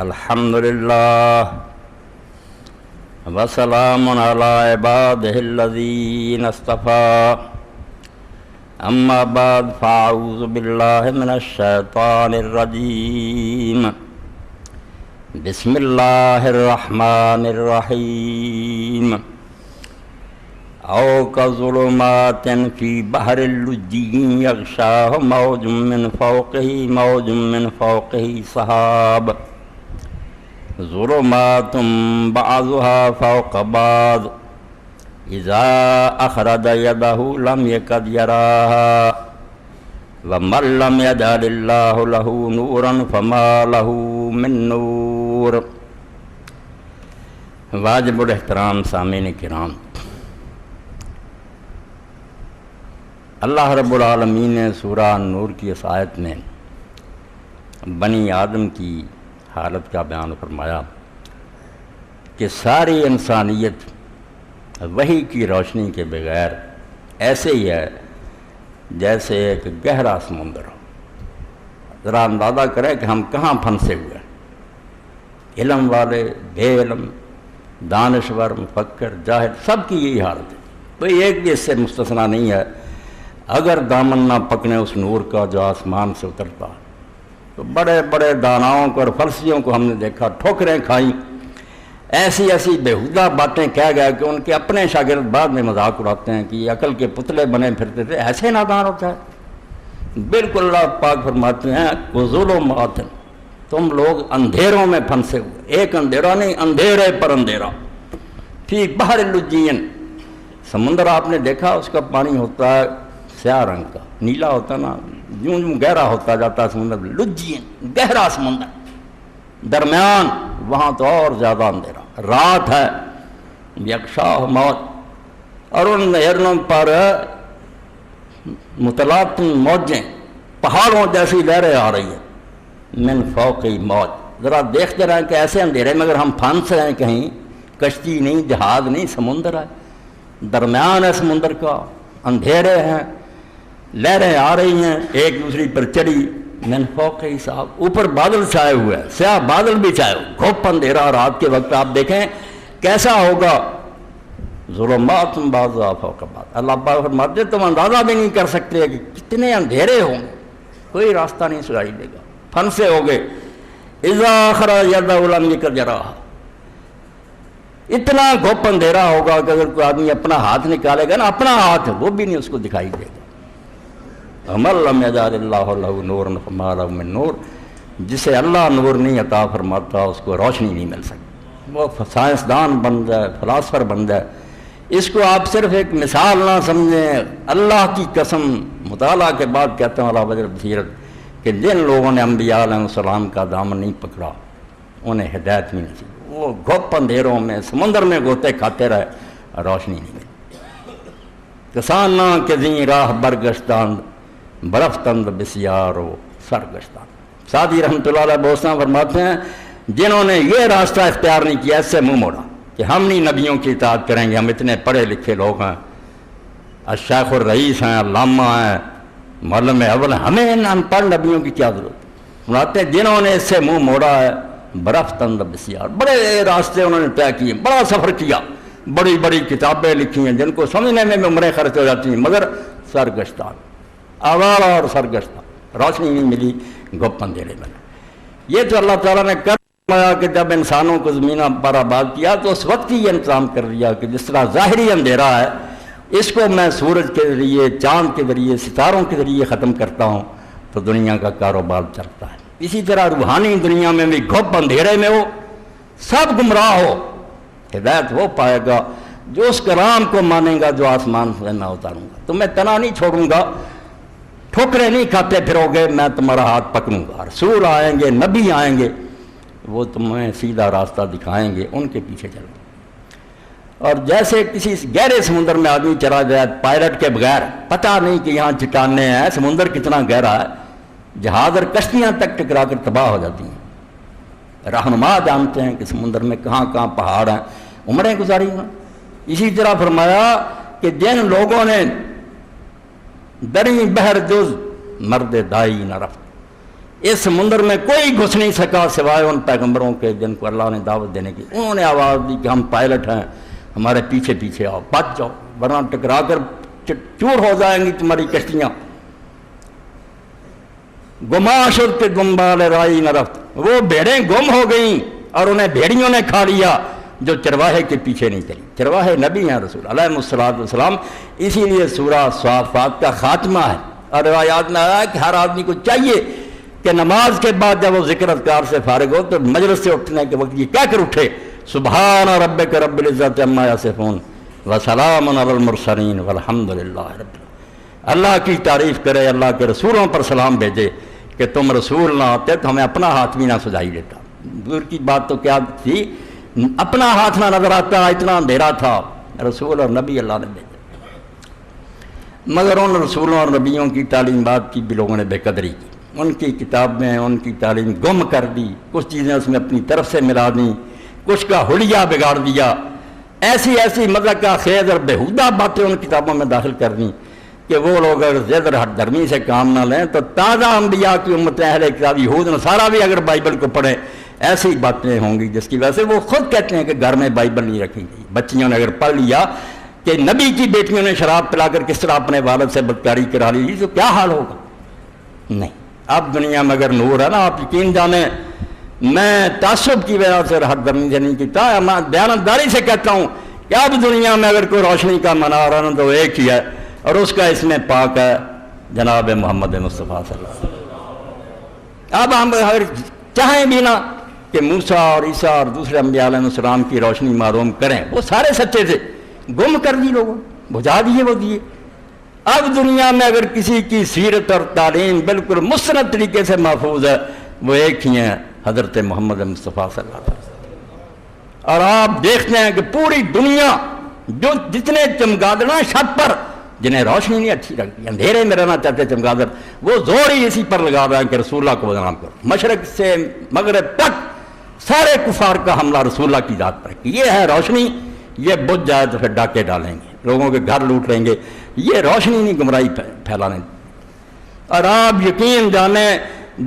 الحمدللہ وسلام علی عبادہ الذین اصطفیٰ اما بعد فاعوذ باللہ من الشیطان الرجیم بسم اللہ الرحمن الرحیم او کظلمات فی بحر اللجی یغشاہ موج من فوقہ سحاب ظلمات بعضها فوق بعض اذا اخرج يده لم يكد يراها ومن لم يجعل الله له نورا فما له من نور۔ واجب الاحترام سامعین کرام، اللہ رب العالمین نے سورہ نور کی اس آیت میں بنی آدم کی حالت کا بیان فرمایا کہ ساری انسانیت وحی کی روشنی کے بغیر ایسے ہی ہے جیسے ایک گہرا سمندر ہو۔ ذرا اندازہ کریں کہ ہم کہاں پھنسے ہوئے ہیں، علم والے، بے علم، دانشور، مفکر، جاہل، سب کی یہی حالت ہے، کوئی ایک بھی اس سے مستثنیٰ نہیں ہے۔ اگر دامن نہ پکڑے اس نور کا جو آسمان سے اترتا، تو بڑے بڑے داناؤں کو اور فلسفیوں کو ہم نے دیکھا ٹھوکریں کھائیں، ایسی ایسی بیہودہ باتیں کہہ گئے کہ ان کے اپنے شاگرد بعد میں مذاق اڑاتے ہیں کہ یہ عقل کے پتلے بنے پھرتے تھے، ایسے نادان ہوتا ہے۔ بالکل اللہ پاک فرماتے ہیں ظلمات، تم لوگ اندھیروں میں پھنسے ہوئے، ایک اندھیرا نہیں، اندھیرے پر اندھیرا، فی بحر اللجین، سمندر آپ نے دیکھا اس کا پانی ہوتا ہے سیاہ رنگ کا، نیلا ہوتا نا، یوں یوں گہرا ہوتا جاتا ہے سمندر، لجین گہرا سمندر، درمیان وہاں تو اور زیادہ اندھیرا، رات ہے، یکشاہ موت، اور ان نہروں پر متلاطم موجیں، پہاڑوں جیسی لہریں آ رہی ہیں، من فوقی موج، ذرا دیکھتے رہیں کہ ایسے اندھیرے میں اگر ہم پھنس رہے ہیں کہیں، کشتی نہیں، جہاز نہیں، سمندر ہے، درمیان ہے سمندر کا، اندھیرے ہیں، لہریں آ رہی ہیں ایک دوسری پر چڑھی، من فوقی صاحب، اوپر بادل چھائے ہوئے ہیں، سیاہ بادل بھی چھائے ہوئے، گھوپ اندھیرا رات کے وقت آپ دیکھیں کیسا ہوگا، ظلمات بعضها فوق بعض، اللہ پاک فرماتے تم اندازہ بھی نہیں کر سکتے کہ کتنے اندھیرے ہوں گے، کوئی راستہ نہیں سنائی دے گا، پھنسے ہوگے، اذا خرج يده لم يكد يراها، اتنا گھوپ اندھیرا ہوگا کہ اگر کوئی آدمی اپنا ہاتھ نکالے گا نا، اپنا ہاتھ، وہ بھی نہیں اس کو دکھائی دے گا۔ وَمَن لَّمْ يَجْعَلِ اللَّهُ لَهُ نُورًا فَمَا لَهُ مِن نُور، جسے اللہ نور نہیں عطا فرماتا اس کو روشنی نہیں مل سکتی، وہ سائنسدان بن جائے، فلاسفر بن جائے، اس کو آپ صرف ایک مثال نہ سمجھیں، اللہ کی قسم مطالعہ کے بعد کہتے ہیں علی وجہ بصیرت کہ جن لوگوں نے انبیاء علیہ السلام کا دامن نہیں پکڑا انہیں ہدایت نہیں نصیب، وہ گھوپ اندھیروں میں سمندر میں گوتے کھاتے رہے، روشنی نہیں ملی۔ کسانہ کے زیں راہ برگشتان برفتند بسیار و سرگشتان، سعدی رحمۃ اللہ علیہ بوسطہ فرماتے ہیں جنہوں نے یہ راستہ اختیار نہیں کیا، اس سے منہ موڑا کہ ہم نہیں نبیوں کی اطاعت کریں گے، ہم اتنے پڑھے لکھے لوگ ہیں، الشیخ الرئیس ہیں، علامہ ہیں، معلم اول ہیں، ہمیں ان ان پڑھ نبیوں کی کیا ضرورت ہے۔ فرماتے ہیں جنہوں نے اس سے منہ موڑا ہے، برفتند بسیار، بڑے راستے انہوں نے طے کیے، بڑا سفر کیا، بڑی بڑی کتابیں لکھی ہیں جن کو سمجھنے میں عمریں خرچ ہو جاتی ہیں، مگر سرگشتان، آوارہ اور سرگشتہ، روشنی نہیں ملی، گھوپ اندھیرے میں۔ یہ تو اللہ تعالیٰ نے کر دیا کہ جب انسانوں کو زمین پر آباد کیا تو اس وقت ہی یہ انتظام کر دیا کہ جس طرح ظاہری اندھیرا ہے اس کو میں سورج کے ذریعے، چاند کے ذریعے، ستاروں کے ذریعے ختم کرتا ہوں تو دنیا کا کاروبار چلتا ہے۔ اسی طرح روحانی دنیا میں بھی گھوپ اندھیرے میں ہو، سب گمراہ ہو، ہدایت وہ پائے گا جو اس کلام کو مانے گا جو آسمان سے میں اتاروں گا، تمہیں تنہا نہیں چھوڑوں گا، ٹھوکریں نہیں کھاتے پھرو گے، میں تمہارا ہاتھ پکڑوں گا، رسول آئیں گے، نبی آئیں گے، وہ تمہیں سیدھا راستہ دکھائیں گے، ان کے پیچھے چلو۔ اور جیسے کسی گہرے سمندر میں آدمی چلا جائے پائلٹ کے بغیر، پتہ نہیں کہ یہاں چٹانیں ہیں، سمندر کتنا گہرا ہے، جہاز اور کشتیاں تک ٹکرا کر تباہ ہو جاتی ہیں، رہنما جانتے ہیں کہ سمندر میں کہاں کہاں پہاڑ ہیں، عمریں گزاری ہیں۔ اسی طرح فرمایا کہ جن لوگوں نے دری بہر جز مرد دائی نہ رفت، اس سمندر میں کوئی گھس نہیں سکا سوائے ان پیغمبروں کے جن کو اللہ نے دعوت دینے کی. انہوں نے آواز دی کہ ہم پائلٹ ہیں, ہمارے پیچھے پیچھے آؤ, بچ جاؤ ورنہ ٹکرا کر چور ہو جائیں گی تمہاری کشتیاں. گما شد کے دنبال رائی نہ رفت, وہ بھیڑیں گم ہو گئیں اور انہیں بھیڑیوں نے کھا لیا جو چرواہے کے پیچھے نہیں چلی. چرواہے نبی ہیں رسول علیہ الصلوۃ والسلام, اسی لیے سورہ صافات کا خاتمہ ہے. اور روایات میں آیا کہ ہر آدمی کو چاہیے کہ نماز کے بعد جب وہ ذکر اذکار سے فارغ ہو تو مجلس سے اٹھنے کے وقت یہ کہہ کر اٹھے, سبحان ربک رب العزت عما یصفون وسلام علی المرسلین والحمد للہ رب العالمین. اللہ کی تعریف کرے, اللہ کے رسولوں پر سلام بھیجے کہ تم رسول نہ آتے تو ہمیں اپنا ہاتھ بھی نہ سجائی دیتا. دور کی بات تو کیا تھی, اپنا ہاتھ نہ نظر آتا, اتنا اندھیرا تھا. رسول اور نبی اللہ نے بھیجے, مگر ان رسولوں اور نبیوں کی تعلیمات کی بھی لوگوں نے بے قدری کی. ان کی کتاب میں ان کی تعلیم گم کر دی, کچھ چیزیں اس میں اپنی طرف سے ملا دیں, کچھ کا حلیہ بگاڑ دیا, ایسی مذہب کا خیز اور بےہودہ باتیں ان کتابوں میں داخل کر دیں کہ وہ لوگ اگر زید اور ہٹ درمی سے کام نہ لیں تو تازہ انبیاء کی امت اہل کتاب یہود نصارہ بھی اگر بائبل کو پڑھیں ایسی باتیں ہوں گی جس کی وجہ سے وہ خود کہتے ہیں کہ گھر میں بائبل نہیں رکھی گئی. بچیوں نے اگر پڑھ لیا کہ نبی کی بیٹیوں نے شراب پلا کر کس طرح اپنے والد سے بدکاری کرا لی تو کیا حال ہوگا. نہیں, اب دنیا میں اگر نور ہے نا, آپ یقین جانیں میں تعصب کی وجہ سے ہٹ درمی سے نہیں کیتا, میں دیانتداری سے کہتا ہوں کہ اب دنیا میں اگر کوئی روشنی کا منار ہے تو ایک ہی ہے, اور اس کا اس میں پاک ہے جناب محمد مصطفیٰ صلی اللہ علیہ وسلم. اب ہم اگر چاہیں بھی نہ کہ موسیٰ اور عیسیٰ اور دوسرے انبیاء علیہ السلام کی روشنی معروم کریں, وہ سارے سچے تھے, گم کر دی لوگوں, بجھا دیے وہ دیے. اب دنیا میں اگر کسی کی سیرت اور تعلیم بالکل مستند طریقے سے محفوظ ہے وہ ایک ہی ہیں, حضرت محمد مصطفیٰ صلی اللہ علیہ وسلم. اور آپ دیکھتے ہیں کہ پوری دنیا جو جتنے چمگادڑ چھت پر جنہیں روشنی نہیں اچھی لگتی, اندھیرے میں رہنا چاہتے چمگادڑ, وہ زور ہی اسی پر لگا رہا ہے کہ رسول اللہ کو بدنام کرو. مشرق سے مغرب تک سارے کفار کا حملہ رسول اللہ کی ذات پر. یہ ہے روشنی, یہ بجھ جائے تو پھر ڈاکے ڈالیں گے, لوگوں کے گھر لوٹ لیں گے. یہ روشنی نہیں گمراہی پھیلانے. اور آپ یقین جانیں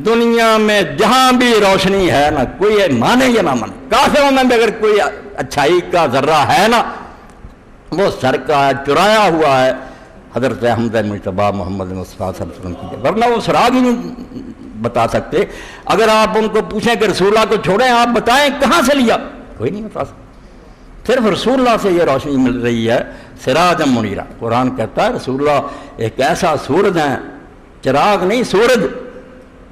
دنیا میں جہاں بھی روشنی ہے نا, کوئی مانے یا نہ مانے, کافروں میں بھی اگر کوئی اچھائی کا ذرہ ہے نا وہ سر کا ہے, چرایا ہوا ہے حضرت احمد مجتبیٰ محمد مصطفیٰ صلی اللہ علیہ وسلم کی, ورنہ وہ سراغ ہی نہیں بتا سکتے. اگر آپ ان کو پوچھیں کہ رسول اللہ کو چھوڑیں, آپ بتائیں کہاں سے لیا, کوئی نہیں بتا سکتا. صرف رسول اللہ سے یہ روشنی مل رہی ہے, سراجا منیرا. قرآن کہتا ہے رسول اللہ ایک ایسا سورج ہیں, چراغ نہیں سورج.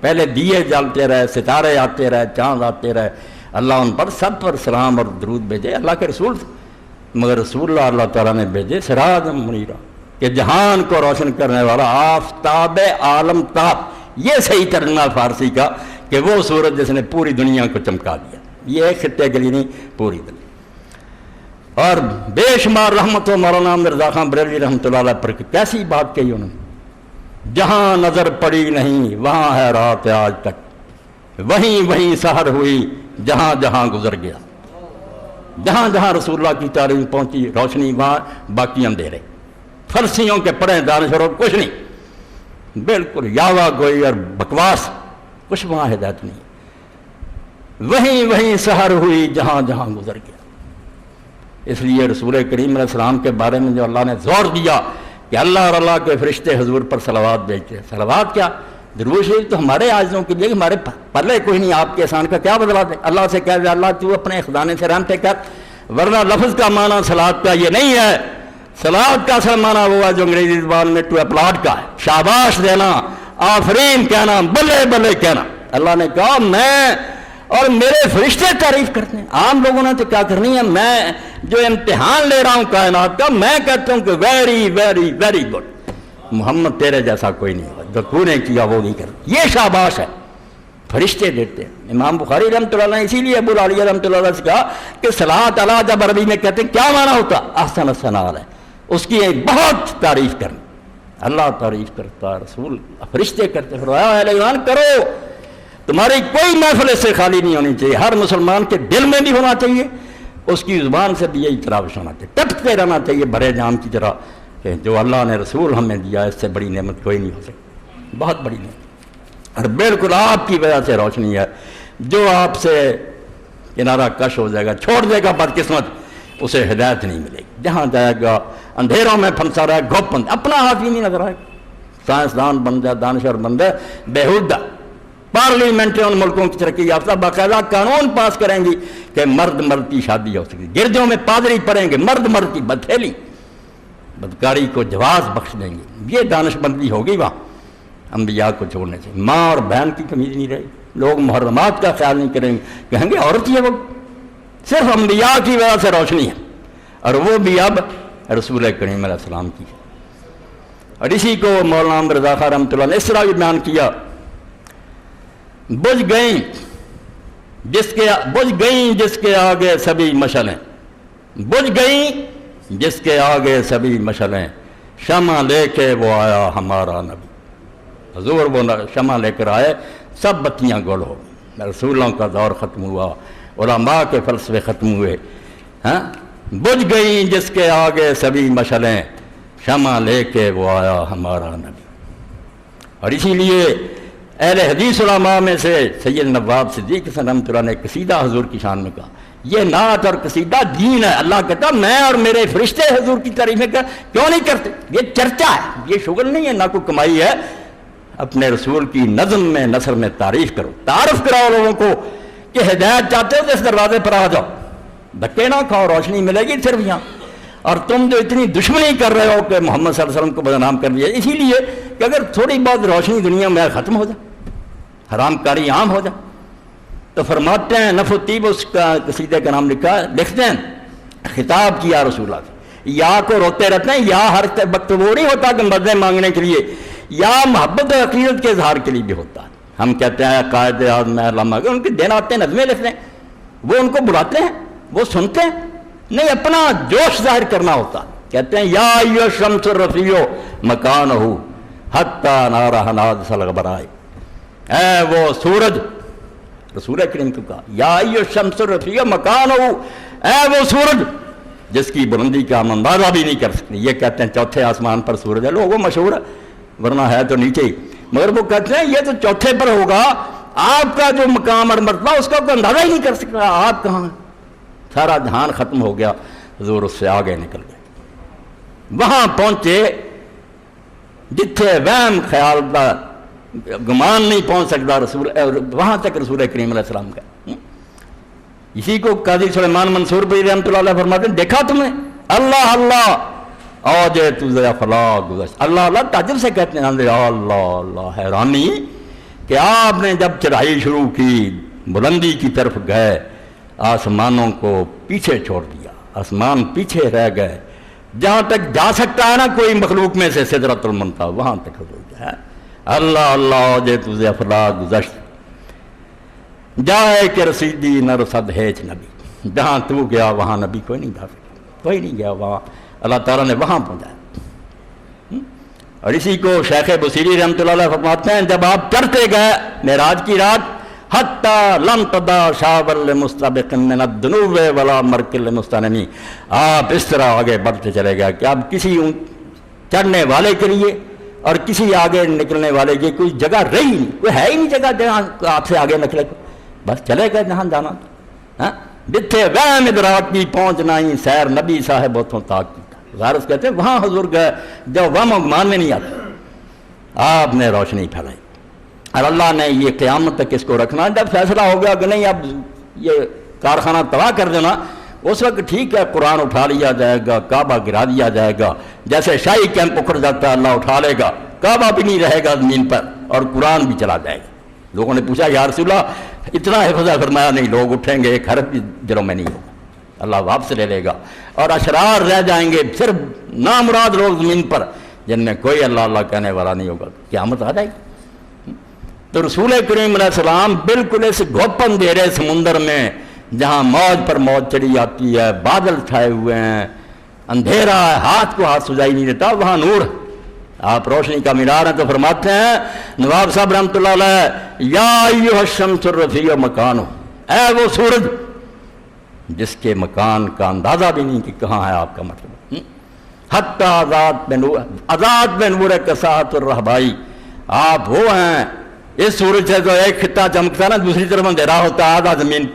پہلے دیے جلتے رہے, ستارے آتے رہے, چاند آتے رہے, اللہ ان پر سب پر سلام اور درود بھیجے, اللہ کے رسول تھے. مگر رسول اللہ اللہ تعالیٰ نے بھیجے سراجا منیرا, کہ جہان کو روشن کرنے والا, آفتاب عالم تاب. یہ صحیح ترجمہ فارسی کا کہ وہ سورج جس نے پوری دنیا کو چمکا دیا. یہ ایک خطے کے لیے نہیں, پوری دنیا. اور بے شمار رحمت و مولانا مرزا خان بریلوی رحمۃ اللہ علیہ پر کیسی بات کہی انہوں نے, جہاں نظر پڑی نہیں وہاں ہے رات آج تک, وہیں سحر ہوئی جہاں جہاں گزر گیا. جہاں جہاں رسول اللہ کی تعلیم پہنچی روشنی وہاں, باقی اندھیرے. فلسیوں کے پڑھیں دانشوروں کچھ نہیں, بالکل یاوا گوئی اور بکواس, کچھ وہاں ہدایت نہیں. وہیں سحر ہوئی جہاں جہاں گزر گیا. اس لیے رسول کریم علیہ السلام کے بارے میں جو اللہ نے زور دیا کہ اللہ اور اللہ کے فرشتے حضور پر صلوات بھیجتے ہیں. صلوات کیا, درود شریف تو ہمارے عاجزوں کے لیے, ہمارے پلے کوئی نہیں, آپ کے احسان کا کیا بدلا دے. اللہ سے کہہ دے اللہ تو اپنے خزانے سے رحمتیں کر, ورنہ لفظ کا معنی صلوات کا یہ نہیں ہے. صلوات کا اصل معنی وہ ہے جو انگریزی زبان میں ٹو اپلاڈ کا ہے, شاباش دینا, آفرین کہنا, بلے بلے کہنا. اللہ نے کہا میں اور میرے فرشتے تعریف کرتے ہیں. عام لوگوں نے تو کیا کرنی ہے, میں جو امتحان لے رہا ہوں کائنات کا, میں کہتا ہوں کہ ویری ویری ویری گڈ, محمد تیرے جیسا کوئی نہیں ہوا, جو تو نے کیا وہ نہیں کر. یہ شاباش ہے, فرشتے دیتے ہیں. امام بخاری رحمۃ اللہ علیہ اسی لیے ابو العالیہ رحمۃ اللہ علیہ سے کہا کہ صلاۃ علی جب عربی میں کہتے ہیں کیا معنی ہوتا, احسن الثناء ہے, اس کی بہت تعریف کرنا. اللہ تعریف کرتا, رسول فرشتے کرتے. فرمایا اہل ایمان کرو, تمہاری کوئی محفل اس سے خالی نہیں ہونی چاہیے. ہر مسلمان کے دل میں بھی ہونا چاہیے, اس کی زبان سے بھی یہی تراوش ہونا چاہیے, ٹپتے رہنا چاہیے بھرے جام کی طرح کہ جو اللہ نے رسول ہمیں دیا اس سے بڑی نعمت کوئی نہیں ہو سکتی, بہت بڑی نعمت. اور بالکل آپ کی وجہ سے روشنی ہے. جو آپ سے کنارہ کش ہو جائے گا, چھوڑ دے گا بدقسمت, اسے ہدایت نہیں ملے گی. جہاں جائے گا اندھیروں میں پھنسا رہا ہے, گھپ بند, اپنا ہاتھ ہی نہیں نظر آئے گا. سائنسدان بن جائے, دانشور بن جائے, بےہودہ. پارلیمنٹیں ان ملکوں کی ترقی یافتہ باقاعدہ قانون پاس کریں گی کہ مرد مرد کی شادی ہو سکتی. گرجوں میں پادری پڑھیں گے, مرد مرد کی بدھیلی بدکاری کو جواز بخش دیں گے. یہ دانش بندی ہوگی وہاں انبیاء کو چھوڑنے سے. ماں اور بہن کی کمیز نہیں رہی. لوگ محرمات کا خیال نہیں کریں گے, کہیں گے عورت ہی ہے وہ. صرف انبیاء کی وجہ سے روشنی ہے, اور وہ بھی اب رسول کریم علیہ السلام کی. اور اسی کو مولانا رضا خان رحمۃ اللہ نے اس طرح بھی بیان کیا, بجھ گئیں جس کے آگے سبھی مشعلیں, بجھ گئیں جس کے آگے سبھی مشعلیں, شمع لے کے وہ آیا ہمارا نبی. حضور وہ شمع لے کر آئے, سب بتیاں گل ہو. رسولوں کا دور ختم ہوا, علماء کے فلسفے ختم ہوئے. ہاں, بجھ گئیں جس کے آگے سبھی مشعلیں, شمع لے کے وہ آیا ہمارا نبی. اور اسی لیے اہل حدیث علماء میں سے سید نواب صدیق حسن رحمۃ اللہ نے قصیدہ حضور کی شان میں کہا, یہ نعت اور قصیدہ دین ہے. اللہ کہتا میں اور میرے فرشتے حضور کی تعریفیں کیوں نہیں کرتے؟ یہ چرچا ہے, یہ شغل نہیں ہے, نہ کوئی کمائی ہے. اپنے رسول کی نظم میں نثر میں تعریف کرو, تعارف کراؤ لوگوں کو کہ ہدایت چاہتے ہو تو اس دروازے پر آ جاؤ, دھکے نہ کھاؤ, روشنی ملے گی صرف یہاں. اور تم جو اتنی دشمنی کر رہے ہو کہ محمد صلی اللہ علیہ وسلم کو بدنام کر دیا, اسی لیے کہ اگر تھوڑی بہت روشنی دنیا میں ختم ہو جائے, حرام کاری عام ہو جائے, تو فرماتے ہیں نفع طیب, اس کا قصیدے کا نام لکھا ہے, لکھتے ہیں خطاب کیا رسول اللہ, یا کو روتے رہتے ہیں, یا ہر وقت وہ نہیں ہوتا کہ مدد مانگنے کے لیے, یا محبت و عقیدت کے اظہار کے لیے بھی ہوتا ہے. ہم کہتے ہیں قائد اعظم علامہ, ان کے دن آتے ہیں نظمیں لکھتے ہیں, وہ ان کو بلاتے ہیں, وہ سنتے ہیں, نہیں اپنا جوش ظاہر کرنا ہوتا. کہتے ہیں یا ایو شمس الرفیع مکانہ حتی نارہ نادس الغبراء, اے وہ سورج, رسول کریم کو کہا یا ایو شمس الرفیع مکانہ, اے وہ سورج جس کی بلندی کا ہم اندازہ بھی نہیں کر سکتے. یہ کہتے ہیں چوتھے آسمان پر سورج ہے, لوگوں مشہور ہے, ورنہ ہے تو نیچے ہی, مگر وہ کہتے ہیں یہ تو چوتھے پر ہوگا, آپ کا جو مقام اور مرتبہ اس کا کوئی اندازہ ہی نہیں کر سکتا. آپ کہاں ہیں؟ سارا جہان ختم ہو گیا, حضور اس سے آگے نکل گئے, وہاں پہنچے جتھے وہم خیال کا گمان نہیں پہنچ سکتا رسول, وہاں تک رسول کریم علیہ السلام کا. اسی کو قاضی سلیمان منصور بھائی رحمۃ اللہ علیہ فرماتے ہیں, دیکھا تم نے اللہ اللہ آجے تجھے فلا گزشت, اللہ اللہ تعجب سے کہتے ہیں, اللہ اللہ حیرانی کہ آپ نے جب چڑھائی شروع کی, بلندی کی طرف گئے, آسمانوں کو پیچھے چھوڑ دیا, آسمان پیچھے رہ گئے, جہاں تک جا سکتا ہے نا کوئی مخلوق میں سے سدرۃ المنتہا, وہاں تک حضور ہے. اللہ اللہ آجے تجھے فلا گزشت, جائے کہ رسیدی نہ رسد ہیچ نبی, جہاں تو گیا وہاں نبی کوئی نہیں جا سکتا, کوئی نہیں گیا وہاں, اللہ تعالیٰ نے وہاں پہنچایا. اور اسی کو شیخ بصیری رحمۃ اللہ علیہ فرماتے ہیں, جب آپ چڑھتے گئے معراج کی رات, حتی لم تدا شابر لمستبق من الدنو ولا مرکل لمستنمی, آپ اس طرح آگے بڑھتے چلے گئے کہ اب کسی چڑھنے والے کے لیے اور کسی آگے نکلنے والے کی کوئی جگہ رہی نہیں, کوئی ہے ہی نہیں جگہ جہاں آپ سے آگے نکلے, بس چلے گئے جہاں جانا. ہاں, جتھے وہم ادراک کی پہنچنا ہی سیر نبی صاحب اتوں تاک کی. غارث کہتے ہیں وہاں حضور گئے جو وہم و گمان میں نہیں آتے, آپ نے روشنی پھیلائی. اور اللہ نے یہ قیامت تک اس کو رکھنا, جب فیصلہ ہو گیا کہ نہیں اب یہ کارخانہ تباہ کر دینا, اس وقت ٹھیک ہے قرآن اٹھا لیا جائے گا, کعبہ گرا دیا جائے گا, جیسے شاہی کیمپ اکھڑ جاتا ہے اللہ اٹھا لے گا, کعبہ بھی نہیں رہے گا زمین پر اور قرآن بھی چلا جائے گا. لوگوں نے پوچھا یا رسول اللہ اتنا حفظ فرمایا, نہیں, لوگ اٹھیں گے, ایک حرف بھی دلوں میں نہیں ہوگا, اللہ واپس لے لے گا, اور اشرار رہ جائیں گے صرف نامراد لوگ زمین پر, جن میں کوئی اللہ اللہ کہنے والا نہیں ہوگا. قیامت آ جائے گی. تو رسول کریم علیہ السلام بالکل اس گھپ اندھیرے سمندر میں, جہاں موج پر موج چڑھی آتی ہے, بادل چھائے ہوئے ہیں, اندھیرا ہے, ہاتھ کو ہاتھ سجائی نہیں دیتا, وہاں نور, آپ روشنی کا مینار ہیں. تو فرماتے ہیں نواب صاحب رحمۃ اللہ علیہ, یا ایھا الشمس الرفیع مکانہ, اے وہ سورج جس کے مکان کا اندازہ بھی نہیں کہ کہاں ہے آپ کا مطلب, حتی ذات بن نور کساۃ الرہبائی, آپ وہ ہیں اس سورج سے تو ایک خطہ چمکتا ہے نا، دوسری طرف اندھیرا ہوتا ہے، آدھا زمین پر